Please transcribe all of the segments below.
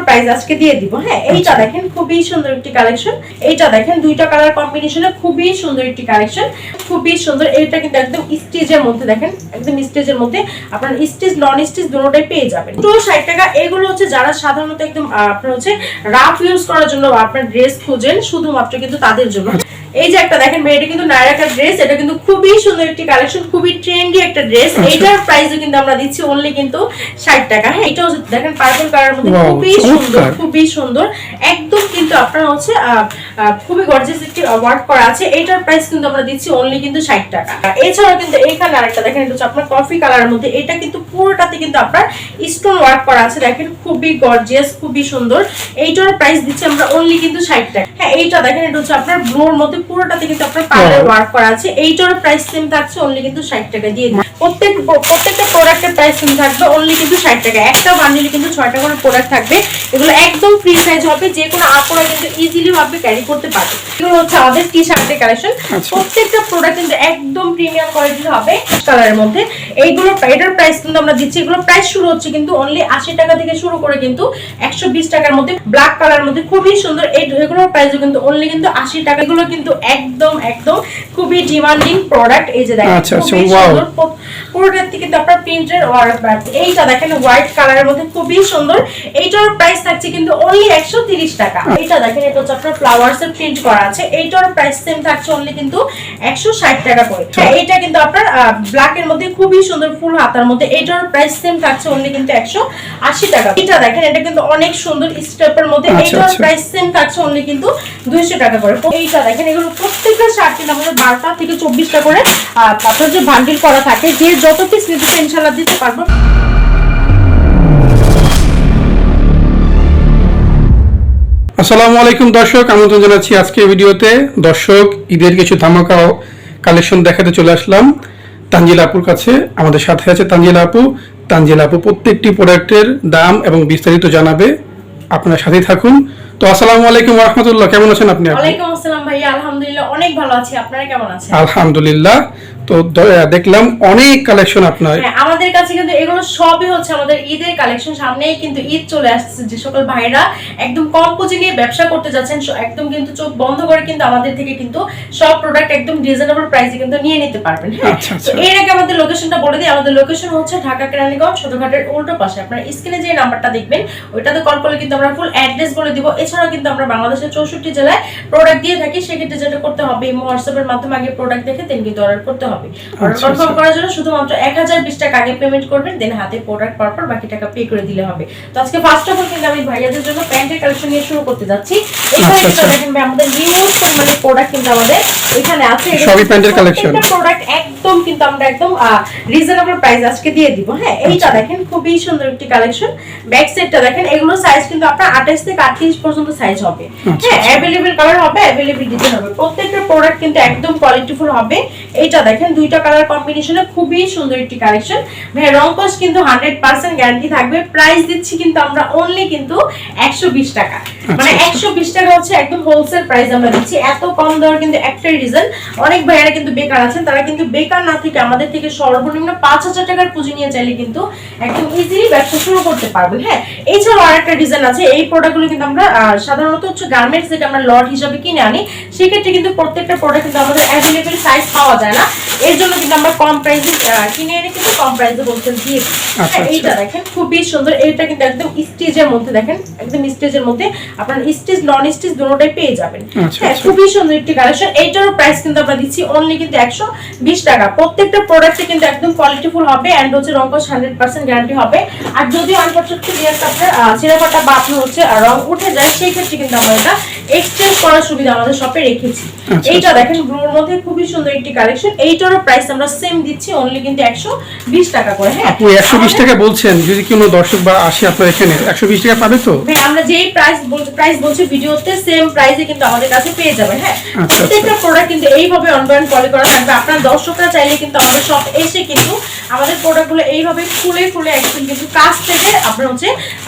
Price আজকে দিয়ে দিব। হ্যাঁ, এইটা দেখেন খুবই সুন্দর একটি কালেকশন। এইটা দেখেন দুইটা কালার কম্বিনেশনে খুবই সুন্দর একটি কালেকশন, খুবই সুন্দর। এটা কিন্তু একদম স্টিচের মধ্যে, দেখেন একদম স্টিচের মধ্যে আপনার স্টিচ নন স্টিচ দুটোটাই পেয়ে যাবেন। 60 টাকা। এগুলো হচ্ছে যারা সাধারণত একদম আপনার হচ্ছে রাফ ইউজ করার জন্য আপনার ড্রেস খুঁজেন শুধুমাত্র কিন্তু তাদের জন্য। এই যে একটা দেখেন এটা কিন্তু নায়রাকা ড্রেস, এটা কিন্তু খুবই সুন্দর একটি কালেকশন, খুবই ট্রেন্ডি একটা ড্রেস। এইটার প্রাইসও কিন্তু আমরা দিচ্ছি অনলি কিন্তু 60 টাকা। হ্যাঁ, এটাও দেখেন পার্পল কালারের মধ্যে খুবই সুন্দর, খুবই সুন্দর একদম কিন্তু আপনার হচ্ছে খুবই গর্জিয়াস একটি ওয়ার্ক করা আছে। এইটার প্রাইস কিন্তু আমরা দিচ্ছি অনলি কিন্তু 60 টাকা। এছাড়াও কিন্তু এখানে আরেকটা দেখেন, এটা হচ্ছে আপনার কফি কালারের মধ্যে, এটা কিন্তু পুরোটাতে কিন্তু আপনার স্টোন ওয়ার্ক করা আছে, দেখেন খুবই গর্জিয়াস, খুবই সুন্দর। এইটার প্রাইস দিচ্ছি আমরা অনলি কিন্তু 60 টাকা। হ্যাঁ, এইটা দেখেন এটা হচ্ছে আপনার ব্লুর মধ্যে পুরোটাতে কিন্তু আপনার পার্লের ওয়ার্ক করা আছে। এইটার প্রাইস সেম থাকছে অনলি কিন্তু 60 টাকা দিয়ে দিই। প্রত্যেকটা প্রোডাক্টের প্রাইস কিন্তু থাকবে অনলি কিন্তু 60 টাকা। একটা বান্ডিলে কিন্তু 6টা করে প্রোডাক্ট থাকবে। এগুলো একদম ফ্রি সাইজ হবে, যে কোনো আপুরা কিন্তু ইজিলি ভাবে ক্যারি করতে পারবে। এগুলো হচ্ছে আমাদের টি-শার্টের কালেকশন। প্রত্যেকটা প্রোডাক্ট কিন্তু একদম প্রিমিয়াম কোয়ালিটির হবে কালারের মধ্যে। এইগুলো এটার প্রাইস কিন্তু আমরা দিচ্ছি, এগুলো প্রাইস শুরু হচ্ছে কিন্তু অনলি 80 টাকা থেকে শুরু করে কিন্তু 120 টাকার মধ্যে। ব্ল্যাক কালারের মধ্যে খুবই সুন্দর। এগুলোর প্রাইস কিন্তু অনলি কিন্তু 80 টাকা। এগুলো কিন্তু একদম খুবই ডিমান্ডিং প্রোডাক্ট। এই যে দেখেন খুবই সুন্দর, পুরোটাতে কিন্তু আপনার প্রিন্টের ওয়ার্ক। এইটা দেখেন হোয়াইট কালারের মধ্যে খুবই সুন্দর। এইটার প্রাইস থাকছে কিন্তু অনলি 130 টাকা। এটা দেখেন এটা হচ্ছে আপনার ফ্লাওয়ার্স এর প্রিন্ট করা আছে। এইটার প্রাইস সেম থাকছে অনলি কিন্তু 160 টাকা করে। এইটা কিন্তু আপনার ব্ল্যাক এর মধ্যে খুবই সুন্দর ফুল হাতার মধ্যে। এইটার প্রাইস সেম থাকছে অনলি কিন্তু 180 টাকা। এটা দেখেন এটা কিন্তু অনেক সুন্দর স্টেপের মধ্যে। এইটার প্রাইস সেম থাকছে অনলি কিন্তু 200 টাকা করে। এইটা দেখেন এগুলো প্রত্যেকটা শার্ট কিন্তু আমাদের 12টা থেকে 24টা করে আপনার যে বান্ডিল করা থাকে, যে যত পিস নিতে ইনশাআল্লাহ দিতে পারবো। আসসালামু আলাইকুম দর্শক, আমন্ত্রণ জানাচ্ছি আজকের ভিডিওতে। দর্শক, ঈদের কিছু ধামাকা কালেকশন দেখাতে চলে আসলাম তানজিলা আপুর কাছে। আমাদের সাথে আছে তানজিলা আপু। তানজিলা আপু প্রত্যেকটি প্রোডাক্টের দাম এবং বিস্তারিত জানাবে, আপনার সাথেই থাকুন। তো আসসালামু আলাইকুম ওয়া রাহমাতুল্লাহ, কেমন আছেন আপনি? ওয়ালাইকুম আসসালাম ভাইয়া, আলহামদুলিল্লাহ অনেক ভালো আছি। আপনারা কেমন আছেন? আলহামদুলিল্লাহ। তো দেখলাম অনেক কালেকশন আপনার। হ্যাঁ, আমাদের কাছে কিন্তু এগুলো সবই হচ্ছে আমাদের ঈদের কালেকশন। সামনেই কিন্তু ঈদ চলে আসছে। যে সকল ভাইরা একদম কম পুঁজি নিয়ে ব্যবসা করতে যাচ্ছেন, একদম কিন্তু চোখ বন্ধ করে কিন্তু আমাদের থেকে কিন্তু সব প্রোডাক্ট একদম রিজনেবল প্রাইসে কিন্তু নিয়ে নিতে পারবেন। হ্যাঁ, তো এর আগে আমাদের লোকেশনটা বলে দিই। আমাদের লোকেশন হচ্ছে ঢাকা কেরানীগঞ্জ সদরঘাটের উল্টো পাশে। আপনারা স্ক্রিনে যে নাম্বারটা দেখবেন ওইটাতে কল করলে কিন্তু আমরা ফুল অ্যাড্রেস বলে দিব। এছাড়াও কিন্তু আমরা বাংলাদেশের 64 জেলায় প্রোডাক্ট দিয়ে থাকি। সেক্ষেত্রে যেটা করতে হবে, হোয়াটসঅ্যাপের মাধ্যমে আগে প্রোডাক্ট দেখে দেন কিন্তু অর্ডার করতে হবে। অর্ডার কনফার্ম করার জন্য শুধুমাত্র 1020 টাকা আগে পেমেন্ট করবেন, দেন হাতে প্রোডাক্ট পাওয়ার পর বাকি টাকা পে করে দিলে হবে। তো আজকে ফার্স্ট অফ অল কিন্তু আমি ভাইয়াদের জন্য প্যান্টের কালেকশন নিয়ে শুরু করতে যাচ্ছি। এখানে কিন্তু দেখেন আমাদের হিউজ পরিমাণে প্রোডাক্ট কিন্তু আমাদের এখানে আছে। সবই প্যান্টের কালেকশন। এটা প্রোডাক্ট একদম কিন্তু আমরা একদম রিজনেবল প্রাইস আজকে দিয়ে দিব। হ্যাঁ, এইটা দেখেন খুবই সুন্দর একটি কালেকশন। ব্যাক সাইডটা দেখেন, এগুলো সাইজ কিন্তু আপনার 28 থেকে 38 পর্যন্ত সাইজ হবে। হ্যাঁ, अवेलेबल কালার হবে, अवेलेबल ডিজাইন হবে। প্রত্যেকটা প্রোডাক্ট কিন্তু একদম কোয়ালিটিফুল হবে। এইটা দেখেন দুইটা কালার কম্বিনেশনে খুবই সুন্দর একটি কালেকশন। ভাই রং কস কিন্তু 100% গ্যারান্টি থাকবে। প্রাইস দিচ্ছি কিন্তু আমরা অনলি কিন্তু 120 টাকা। মানে 120 টাকা হচ্ছে একদম হোলসেল প্রাইস আমরা দিচ্ছি। এত কম দেওয়ার কিন্তু একটাই রিজন, অনেক ভাইয়ারা কিন্তু বেকার আছেন, তারা কিন্তু বেকার না থেকে আমাদের থেকে সর্বনিম্ন 5000 টাকার পুঁজি নিয়ে চাইলে কিন্তু একদম ইজিলি ব্যবসা শুরু করতে পারবেন। হ্যাঁ, এছাড়াও আরেকটা রিজন আছে। এই প্রোডাক্টগুলো কিন্তু আমরা সাধারণত হচ্ছে গার্মেন্টস থেকে আমরা লট হিসাবে কিনে আনি। সেক্ষেত্রে কিন্তু প্রত্যেকটা প্রোডাক্ট কিন্তু আমাদের অ্যাভেলেবল সাইজ পাওয়া যায় না। এর জন্য কিন্তু আমরা কম প্রাইসে কিনে এনে কিন্তু কম প্রাইসে হোলসেল দিয়ে দিই। এইটা দেখেন খুবই সুন্দর। এটা কিন্তু একদম স্টিচের মধ্যে, দেখেন একদম স্টিচের মধ্যে আপনার স্টিচ নন স্টিচ দুটোটাই পেয়ে যাবেন। হ্যাঁ, খুবই সুন্দর একটি কালেকশন। এইটারও প্রাইস কিন্তু আমরা দিচ্ছি অনলি কিন্তু 120 টাকা। প্রত্যেকটা প্রোডাক্টে কিন্তু একদম কোয়ালিটিফুল হবে এন্ড হচ্ছে রং কস 100% গ্যারান্টি হবে। আর যদি আনফরচুনেটলি আপনার ছিঁড়াফাটা বা আপনার হচ্ছে রং উঠে যায়, সেই ক্ষেত্রে কিন্তু আমরা এটা এক্সচেঞ্জ করার সুবিধা আমাদের শপে রেখেছি। এইটা দেখেন ব্লুর মধ্যে খুবই সুন্দর একটি কালেকশন। এইটারও প্রাইস আমরা সেম দিচ্ছি অনলি কিন্তু 120 টাকা করে। হ্যাঁ, আপনি 120 টাকা বলছেন, যদি কোনো দর্শক বা আসে আপনার এখানে 120 টাকা পাবে তো? হ্যাঁ, আমরা যেই প্রাইস বলছি ভিডিওতে সেম প্রাইসে কিন্তু আমাদের কাছে পেয়ে যাবেন। হ্যাঁ, প্রত্যেকটা প্রোডাক্ট কিন্তু এইভাবে অনলাইন পলি করা থাকবে। আপনারা দর্শকরা চাইলে কিন্তু আমাদের শপ এসে কিন্তু আমাদের প্রোডাক্টগুলো এইভাবে খুলে একদম কিন্তু কাছ থেকে আপনারা হচ্ছে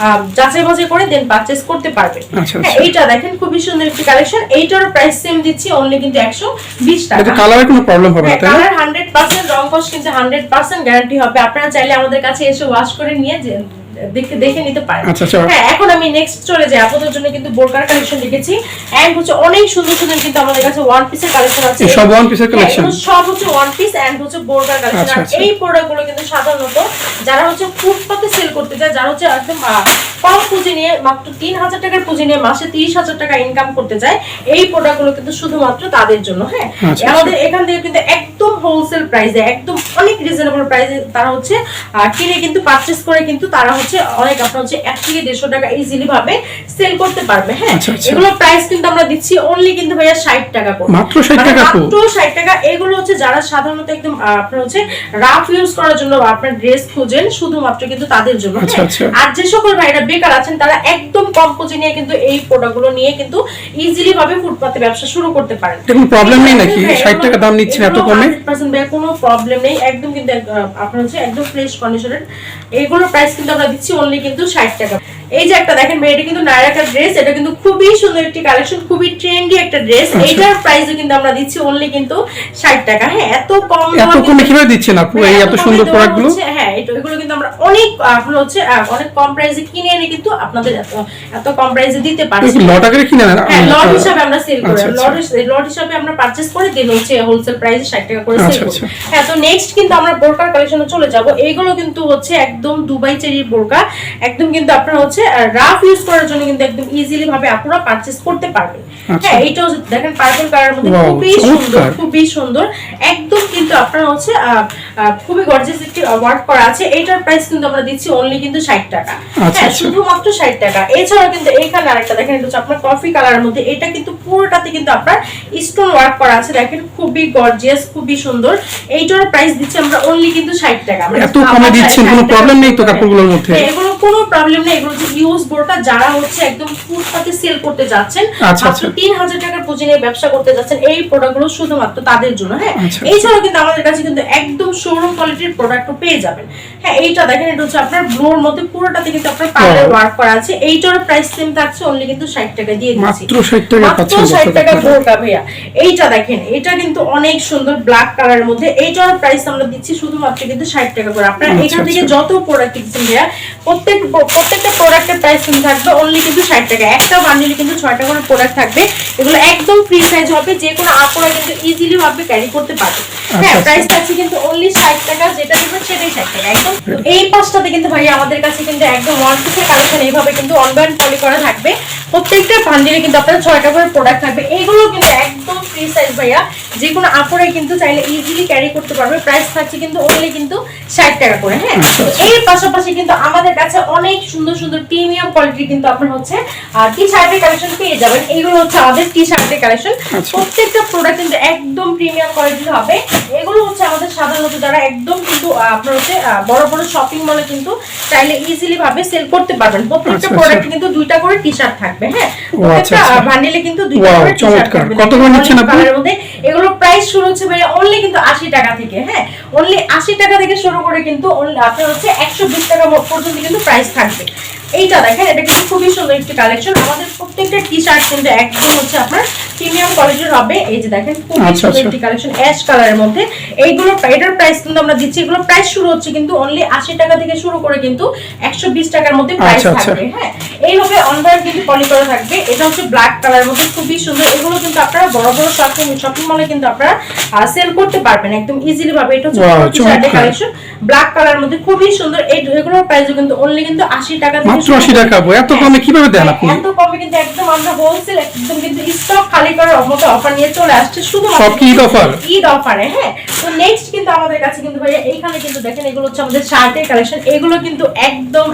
যাচাই বাছাই করে দেন পারচেজ করতে পারবেন। হ্যাঁ, এইটা দেখেন খুবই সুন্দর একটি কালেকশন। এইটারও প্রাইস সেম দিচ্ছি অনলি কিন্তু 120 টাকা। এটা কালারে কোনো প্রবলেম হবে না, তাই না? কালার 100%, রং কস কিন্তু 100% গ্যারান্টি হবে। আপনারা চাইলে আমাদের কাছে এসে ওয়াশ করে নিয়ে দেখে নিতে পারেন। আচ্ছা আচ্ছা। হ্যাঁ, এখন আমি নেক্সট চলে যাই। আপনাদের জন্য কিন্তু বোরকার কালেকশন লিখেছি এন্ড হচ্ছে অনেক সুন্দর সুন্দর কিন্তু আমাদের কাছে ওয়ান পিসের কালেকশন আছে। সব ওয়ান পিসের কালেকশন, সব হচ্ছে ওয়ান পিস এন্ড হচ্ছে বোরকার কালেকশন। আচ্ছা, আর আচ্ছা। এই প্রোডাক্টগুলো কিন্তু সাধারণত যারা হচ্ছে ফুটপাতে সেল করতে যায়, যারা হচ্ছে একদম কম পুঁজি নিয়ে মাত্র 3000 টাকার পুঁজি নিয়ে মাসে 30,000 টাকা ইনকাম করতে যায়, এই প্রোডাক্টগুলো কিন্তু শুধুমাত্র তাদের জন্য। হ্যাঁ, আচ্ছা, আমাদের এখান থেকে কিন্তু একদম হোলসেল প্রাইসে, একদম অনেক রিজনেবল প্রাইসে তারা হচ্ছে কিনে কিন্তু পারচেজ করে কিন্তু তারা হচ্ছে অনেক আপনার হচ্ছে 1 থেকে 150 টাকা ইজিলি ভাবে সেল করতে পারবে। হ্যাঁ, আচ্ছা, আচ্ছা। এগুলো প্রাইস কিন্তু আমরা দিচ্ছি অনলি কিন্তু ভাইয়া 60 টাকা করে, মাত্র 60 টাকা আপু? মাত্র 60 টাকা। এগুলো হচ্ছে যারা সাধারণত একদম আপনার হচ্ছে রাফ ইউজ করার জন্য আপনার ড্রেস খুঁজেন, শুধুমাত্র কিন্তু তাদের জন্য। আচ্ছা, আচ্ছা। আর যে সকল ভাইরা বেকার আছেন তারা একদম কম পুঁজি নিয়ে কিন্তু এই প্রোডাক্টগুলো নিয়ে কিন্তু ইজিলি ভাবে ফুটপাতে ব্যবসা শুরু করতে পারেন। কোনো প্রবলেম নেই নাকি 60 টাকা দাম নিচ্ছেন এত কমে? 100% ভাই কোনো প্রবলেম নেই, একদম কিন্তু আপনার হচ্ছে একদম ফ্রেশ কন্ডিশনের। এইগুলোর প্রাইস কিন্তু আমরা দিচ্ছি অনলি কিন্তু 60 টাকা। এই যে একটা দেখেন ভাই, এটা কিন্তু নায়রাকার ড্রেস, এটা কিন্তু খুবই সুন্দর একটি কালেকশন, খুবই ট্রেন্ডি একটা ড্রেস। এইটার প্রাইসও কিন্তু আমরা দিচ্ছি অনলি কিন্তু 60 টাকা। হ্যাঁ, এত কমে কিভাবে দিচ্ছেন আপু এই এত সুন্দর প্রোডাক্টগুলো? হ্যাঁ, এগুলো কিন্তু আমরা অনেক আপনার হচ্ছে অনেক কম প্রাইসে কিনে এনে কিন্তু আপনাদের এত কম প্রাইসে দিতে পারছি। লট আকারে কিনে না? হ্যাঁ, লট হিসাবে আমরা সেল করি। আচ্ছা, আচ্ছা। লট হিসাবে আমরা পারচেজ করে দেন হচ্ছে হোলসেল প্রাইসে 60 টাকা করে সেল আচ্ছা, করি। আচ্ছা। হ্যাঁ, তো নেক্সট কিন্তু আমরা বোরকার কালেকশনে চলে যাব। এইগুলো কিন্তু হচ্ছে একদম দুবাই চেরির বোরকা, একদম কিন্তু আপনারা হচ্ছে রাফ ইউজ করার জন্য কিন্তু একদম ইজিলি ভাবে আপনারা পারচেজ করতে পারবেন। আচ্ছা। হ্যাঁ, এইটাও দেখেন পার্পল কালারের মধ্যে Wow, খুবই সুন্দর, চমৎকার। খুবই সুন্দর, একদম কিন্তু আপনারা হচ্ছে খুবই গর্জিয়াস একটি ওয়ার্ক করা আছে। এইটার প্রাইস কিন্তু আমরা দিচ্ছি অনলি কিন্তু 60 টাকা। আচ্ছা, হ্যাঁ, আচ্ছা। শুধুমাত্র 60 টাকা। এছাড়াও কিন্তু এখানে আরেকটা দেখেন, এটা হচ্ছে আপনার কফি কালারের মধ্যে, এটা কিন্তু পুরোটাতে কিন্তু আপনার স্টোন ওয়ার্ক করা আছে। দেখেন খুবই গর্জিয়াস, খুবই সুন্দর। এইটার প্রাইস দিচ্ছি আমরা অনলি কিন্তু 60 টাকা। এত কমে দিচ্ছেন, কোনো প্রবলেম নেই তো কাপড়গুলোর মধ্যে? হ্যাঁ, এগুলো কোনো প্রবলেম নেই। এগুলো হচ্ছে ইউজ বোরকা, যারা হচ্ছে একদম ফুটপাতে সেল করতে যাচ্ছেন, আচ্ছা, মাত্র আচ্ছা। 3000 টাকার পুঁজি নিয়ে ব্যবসা করতে যাচ্ছেন, এই প্রোডাক্টগুলো শুধুমাত্র তাদের জন্য। হ্যাঁ, আচ্ছা, আচ্ছা। এছাড়াও কিন্তু আমাদের কাছে কিন্তু একদম শোরুম কোয়ালিটির প্রোডাক্টও পেয়ে যাবেন। হ্যাঁ, এইটা দেখেন, এটা হচ্ছে আপনার ব্লুর মধ্যে পুরোটাতে কিন্তু আপনার পার্লের ওয়ার্ক করা আছে। এইটার প্রাইস সেম থাকছে অনলি কিন্তু 60 টাকা দিয়ে দিচ্ছি। মাত্র 60 টাকা মাত্র পাচ্ছেন 60 টাকা দর্শক। বোরকা ভাইয়া। এইটা দেখেন, এটা কিন্তু অনেক সুন্দর ব্ল্যাক কালারের মধ্যে, এইটার প্রাইস আমরা দিচ্ছি শুধুমাত্র কিন্তু 60 টাকা করে। আপনারা আচ্ছা, এখান থেকে আচ্ছা। যত প্রোডাক্ট কিনছেন ভাইয়া, প্রত্যেকটা প্রোডাক্টের প্রাইস কিন্তু থাকবে অনলি কিন্তু 60 টাকা। একটা বান্ডিলে কিন্তু 6টা করে প্রোডাক্ট থাকবে। এগুলো একদম ফ্রি সাইজ হবে, যে কোনো আপুরা কিন্তু ইজিলি ভাবে ক্যারি করতে পারবে। হ্যাঁ, আচ্ছা। প্রাইস থাকছে কিন্তু অনলি 60 টাকা, যেটা দিবেন সেটাই 60 টাকা একদম। তো এই পাঁচটাতে কিন্তু ভাই আমাদের কাছে কিন্তু একদম ওয়ান পিসের কালেকশন এইভাবে কিন্তু অনলাইন পলি করা থাকবে। প্রত্যেকটা বান্ডিলে কিন্তু আপনার 6টা করে প্রোডাক্ট থাকবে। এইগুলো কিন্তু একদম ফ্রি সাইজ ভাইয়া, যে কোনো আপুরাই কিন্তু চাইলে ইজিলি ক্যারি করতে পারবে। প্রাইস থাকছে কিন্তু অনলি কিন্তু 60 টাকা করে। হ্যাঁ, আচ্ছা, আচ্ছা। এর পাশাপাশি কিন্তু আমাদের কাছে অনেক সুন্দর সুন্দর প্রিমিয়াম কোয়ালিটির কিন্তু আপনার হচ্ছে টি শার্টের কালেকশন পেয়ে যাবেন। এইগুলো হচ্ছে আমাদের টি শার্টের কালেকশন। আচ্ছা। প্রত্যেকটা প্রোডাক্ট কিন্তু একদম প্রিমিয়াম কোয়ালিটির হবে। এগুলো হচ্ছে আমাদের সাধারণত যারা একদম কিন্তু আপনার হচ্ছে বড় বড় শপিং মলে কিন্তু চাইলে ইজিলি ভাবে সেল করতে পারবেন। প্রত্যেকটা আচ্ছা, প্রোডাক্ট আচ্ছা। কিন্তু 2টা করে টি শার্ট থাকবে। হ্যাঁ, ও, আচ্ছা, প্রত্যেকটা আচ্ছা। বান্ডিলে কিন্তু 2টা Wow, করে টি শার্ট চমৎকার। থাকবে। কত করে নিচ্ছেন আপনি? কালারের মধ্যে এগুলো প্রাইস শুরু হচ্ছে ভাই অনলি কিন্তু 80 টাকা থেকে। হ্যাঁ, অনলি 80 টাকা থেকে শুরু করে কিন্তু আপনার হচ্ছে 120 টাকা পর্যন্ত কিন্তু প্রাইস থাকবে। এইটা দেখেন, এটা কিন্তু খুবই সুন্দর একটি কালেকশন। আমাদের প্রত্যেকটা টি শার্ট কিন্তু একদম হচ্ছে আপনার প্রিমিয়াম কোয়ালিটির হবে। এই যে দেখেন, খুবই আচ্ছা, সুন্দর আচ্ছা। একটি কালেকশন অ্যাশ কালারের মধ্যে। এটার প্রাইস কিন্তু আমরা দিচ্ছি, এগুলো প্রাইস শুরু হচ্ছে কিন্তু অনলি 80 টাকা থেকে শুরু করে কিন্তু 120 টাকার মধ্যে প্রাইস আচ্ছা, আচ্ছা। থাকবে। হ্যাঁ, এইভাবে অনলাইন কিন্তু পলি করা থাকবে। এটা হচ্ছে ব্ল্যাক কালারের মধ্যে, খুবই সুন্দর। এগুলো কিন্তু আপনারা বড় বড় শপিং মলে কিন্তু আপনারা সেল করতে পারবেন একদম ইজিলি ভাবে। এটা হচ্ছে Wow, টি শার্টের চমৎকার। কালেকশন, ব্ল্যাক কালারের মধ্যে খুবই সুন্দর। এগুলোর প্রাইস কিন্তু অনলি কিন্তু 80 টাকা থেকে মাত্র শুরু 80 টাকা আপু? এত হ্যাঁ, কমে কিভাবে দেন আপনি? এত কমে কিন্তু একদম আমরা হোলসেল একদম কিন্তু স্টক খালি করার মতো অফার নিয়ে চলে আসছে শুধুমাত্র সব কি ঈদ অফার? ঈদ অফারে। হ্যাঁ, তো নেক্সট কিন্তু আমাদের কাছে কিন্তু ভাই এইখানে কিন্তু দেখেন, এগুলো হচ্ছে আমাদের শার্টের কালেকশন। এগুলো কিন্তু একদম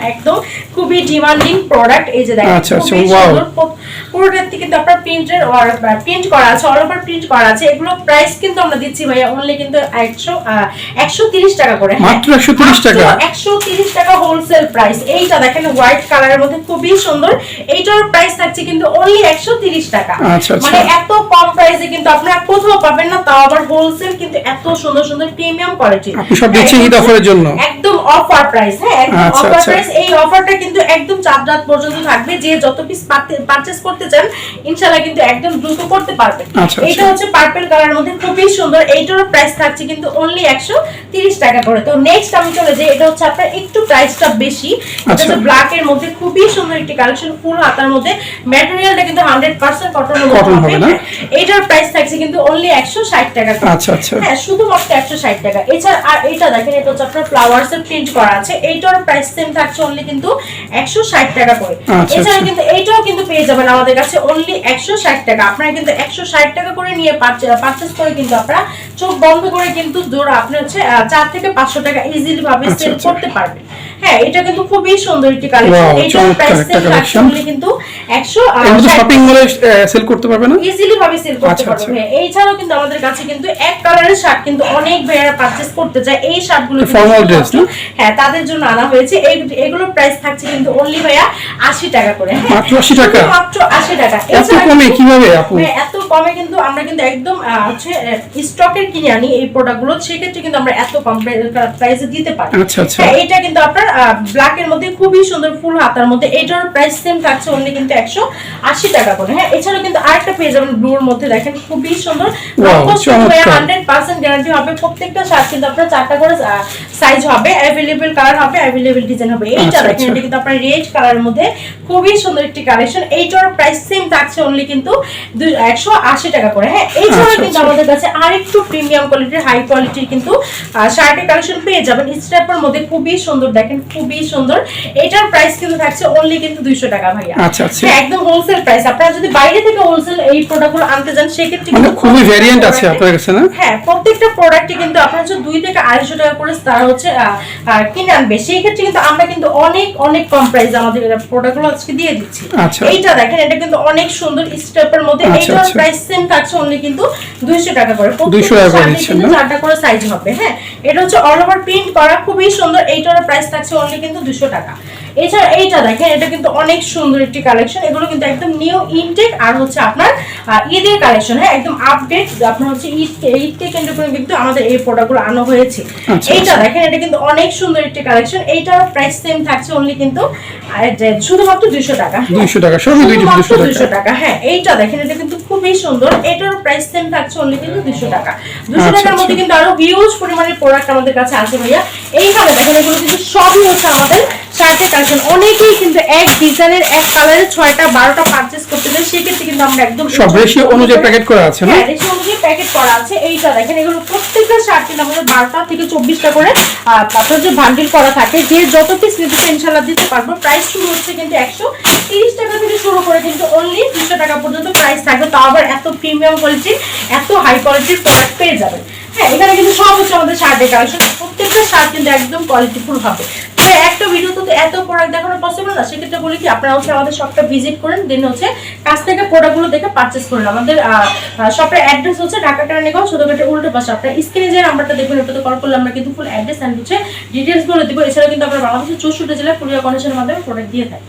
খুবই ডিমান্ডিং প্রোডাক্ট। এই যে দেখেন, আচ্ছা, আচ্ছা, খুবই wow। সুন্দর। পুরোটাতে কিন্তু আপনার প্রিন্ট করা আছে, অল ওভার প্রিন্ট করা আছে। এগুলো প্রাইস কিন্তু আমরা দিচ্ছি ভাইয়া অনলি কিন্তু 130 টাকা করে। হ্যাঁ, মাত্র 130 টাকা? মাত্র 130 টাকা হোলসেল প্রাইস। এইটা দেখেন হোয়াইট হোয়াইট কালারের মধ্যে খুবই সুন্দর। এইটার প্রাইস থাকছে কিন্তু অনলি 130 টাকা। আচ্ছা, আচ্ছা। মানে এত কম প্রাইসে কিন্তু আপনারা কোথাও পাবেন না, তাও আবার হোলসেল, কিন্তু এত সুন্দর সুন্দর প্রিমিয়াম কোয়ালিটি। আপনি সব দিচ্ছেন ঈদ অফারের জন্য, একদম অফার প্রাইস। হ্যাঁ, একদম আচ্ছা, অফার আচ্ছা। প্রাইস। এই অফারটা কিন্তু একদম 4 রাত পর্যন্ত থাকবে। যে যত পিস পারচেজ করতে চান ইনশাআল্লাহ কিন্তু একদম দ্রুত করতে পারবেন। আচ্ছা, এটা হচ্ছে পার্পল কালারের মধ্যে খুবই সুন্দর। এইটারও প্রাইস থাকছে কিন্তু অনলি 130 টাকা করে। তো নেক্সট আমি চলে যাই, এটা হচ্ছে আপনার একটু প্রাইসটা বেশি। এটা হচ্ছে ব্ল্যাক এর মধ্যে খুবই সুন্দর একটি কালেকশন, ফুল হাতার মধ্যে। ম্যাটেরিয়ালটা কিন্তু 100% কটনের মধ্যে হবে না। এটার প্রাইস থাকছে কিন্তু অনলি 160 টাকা করে। আচ্ছা, আচ্ছা। হ্যাঁ, শুধুমাত্র 160 টাকা। এছাড়া আর এটা দেখেন, এটা হচ্ছে আপনার ফ্লাওয়ার্স এর প্রিন্ট করা আছে। এইটার প্রাইস সেম থাকছে অনলি কিন্তু 160 টাকা করে। এছাড়া কিন্তু এইটাও কিন্তু পেয়ে যাবেন আমাদের কাছে অনলি 160 টাকা। আপনারা কিন্তু 160 টাকা করে নিয়ে পারচেজ করে কিন্তু আপনারা চোখ বন্ধ করে কিন্তু জোড়া আপনি হচ্ছে 4 থেকে 500 টাকা ইজিলি ভাবে সেল করতে পারবেন। হ্যাঁ, এটা কিন্তু খুবই সুন্দর একটি কালেকশন। এইটার প্রাইস সেম থাকছে অনলি কিন্তু 160 শপিং মলে সেল করতে পারবে না, ইজিলি ভাবে সেল করতে পারবে। এইছাড়াও কিন্তু আমাদের কাছে কিন্তু এক কালারের শার্ট কিন্তু অনেক ভাইয়ারা পারচেজ করতে চায়। এই শার্টগুলো ফর্মাল ড্রেস, হ্যাঁ, তাদের জন্য আনা হয়েছে। এগুলোর প্রাইস থাকছে কিন্তু অনলি ভাইয়া 80 টাকা করে। মাত্র 80 টাকা, মাত্র 80 টাকা। এত কমে কিভাবে আপু? এত কমে কিন্তু আমরা কিন্তু একদম হচ্ছে স্টকের কিনে আনি এই প্রোডাক্টগুলো, সেক্ষেত্রে কিন্তু আমরা এত কম প্রাইসে দিতে পারি। আচ্ছা, আচ্ছা। এটা কিন্তু আপনার ব্ল্যাক এর মধ্যে খুবই সুন্দর ফুল হাতার মধ্যে। এটার প্রাইস সেম থাকছে অনলি কিন্তু 180 টাকা করে। হ্যাঁ, এছাড়াও কিন্তু আরেকটা পেয়ে যাবেন ব্লুর মধ্যে, দেখেন খুবই সুন্দর। 100% গ্যারান্টি হবে। প্রত্যেকটা শার্ট কিন্তু আপনার 4টা করে সাইজ হবে, अवेलेबल কালার হবে, अवेलेबल ডিজাইন হবে। এইটা দেখেন, এটা কিন্তু আপনার রেড কালারের মধ্যে খুবই সুন্দর একটি কালেকশন। এইটার প্রাইস সেম থাকছে অনলি কিন্তু 180 টাকা করে। হ্যাঁ, এছাড়াও কিন্তু আমাদের কাছে আরেকটু প্রিমিয়াম কোয়ালিটির, হাই কোয়ালিটির কিন্তু শার্টের কালেকশন পেয়ে যাবেন। স্ট্র্যাপের মধ্যে খুবই সুন্দর, দেখেন খুবই সুন্দর। এটার প্রাইস কিন্তু থাকছে অনলি কিন্তু 200 টাকা ভাইয়া। আচ্ছা, আচ্ছা। হ্যাঁ, একদম হোলসেল প্রাইস। আপনারা যদি বাইরে থেকে হোলসেল এই প্রোডাক্টগুলো আনতে যান সেক্ষেত্রে মানে খুবই ভেরিয়েন্ট আছে আপনাদের কাছে না? হ্যাঁ, প্রত্যেকটা প্রোডাক্টে কিন্তু আপনারা হচ্ছে 2 থেকে 250 টাকা করে তারা হচ্ছে কিনে আনবে। সেই ক্ষেত্রে কিন্তু আমরা কিন্তু অনেক অনেক কম প্রাইসে আমাদের প্রোডাক্টগুলো আজকে দিয়ে দিচ্ছি। আচ্ছা। এইটা দেখেন, এটা কিন্তু অনেক সুন্দর স্টেপের মধ্যে। এইটার প্রাইস সেম থাকছে অনলি কিন্তু 200 টাকা করে। 200 টাকা করে দিচ্ছেন না? 4টা করে সাইজ হবে। হ্যাঁ, এটা হচ্ছে অল ওভার প্রিন্ট করা, খুবই সুন্দর। এইটার প্রাইস থাকছে অনলি কিন্তু 200 টাকা। এছাড়া এইটা দেখেন, এটা কিন্তু অনেক সুন্দর একটি কালেকশন। এগুলো কিন্তু একদম নিউ ইনটেক আর হচ্ছে আপনার ঈদের কালেকশন। হ্যাঁ, একদম আপডেট। আপনার হচ্ছে ঈদকে কেন্দ্র করে কিন্তু আমাদের এই প্রোডাক্টগুলো আনা হয়েছে। এইটা দেখেন, এটা কিন্তু অনেক সুন্দর একটি কালেকশন। এইটার প্রাইস সেম থাকছে অনলি কিন্তু শুধুমাত্র 200 টাকা। 200 টাকা, সবই 200 টাকা। হ্যাঁ, এইটা দেখেন, এটা কিন্তু খুবই সুন্দর। এটার প্রাইস সেম থাকছে অনলি কিন্তু 200 টাকা। 200 টাকার মধ্যে কিন্তু আরো হিউজ পরিমাণের প্রোডাক্ট আমাদের কাছে আছে ভাইয়া। এইখানে দেখেন, এগুলো কিন্তু সবই হচ্ছে আমাদের শার্টের কালেকশন। অনেকেই কিন্তু এক ডিজাইনের, এক কালারের 6টা 12টা পারচেজ করতে চায়, সেক্ষেত্রে কিন্তু আমরা একদম সব রেশিও অনুযায়ী প্যাকেট করা আছে না? হ্যাঁ, রেশিও অনুযায়ী প্যাকেট করা আছে। এইটা দেখেন, এগুলো প্রত্যেকটা শার্ট কিন্তু আমাদের 12টা থেকে 24টা করে তারপর যে বান্ডিল করা থাকে। যে যত পিস নিতে চাই ইনশাআল্লাহ দিতে পারবো। প্রাইস শুরু হচ্ছে কিন্তু 130 টাকা থেকে শুরু করে কিন্তু অনলি 200 টাকা পর্যন্ত প্রাইস থাকবে। তাও আবার এত প্রিমিয়াম কোয়ালিটির, এত হাই কোয়ালিটির প্রোডাক্ট পেয়ে যাবেন। হ্যাঁ, এখানে কিন্তু সব হচ্ছে আমাদের শার্টের কালেকশন। প্রত্যেকটা শার্ট কিন্তু একদম কোয়ালিটিফুল হবে। একটা ভিডিওতে তো এত প্রোডাক্ট দেখানো পসিবল না। সেক্ষেত্রে বলি কি, আপনারা হচ্ছে আমাদের শপটা ভিজিট করেন, দেন হচ্ছে কাছ থেকে প্রোডাক্টগুলো দেখে পারচেজ করেন। আমাদের শপের অ্যাড্রেস হচ্ছে ঢাকা কেরানীগঞ্জ, সদরঘাটের উল্টো পাশে। আপনার স্ক্রিনে যে নাম্বারটা দেখবেন ওটাতে কল করলে আমরা কিন্তু ফুল অ্যাড্রেস এন্ড হচ্ছে ডিটেইলস গুলো দিব। এছাড়া কিন্তু আমরা বাংলাদেশের 64 জেলায় কুরিয়ার কন্ডিশনের মাধ্যমে প্রোডাক্ট দিয়ে থাকি।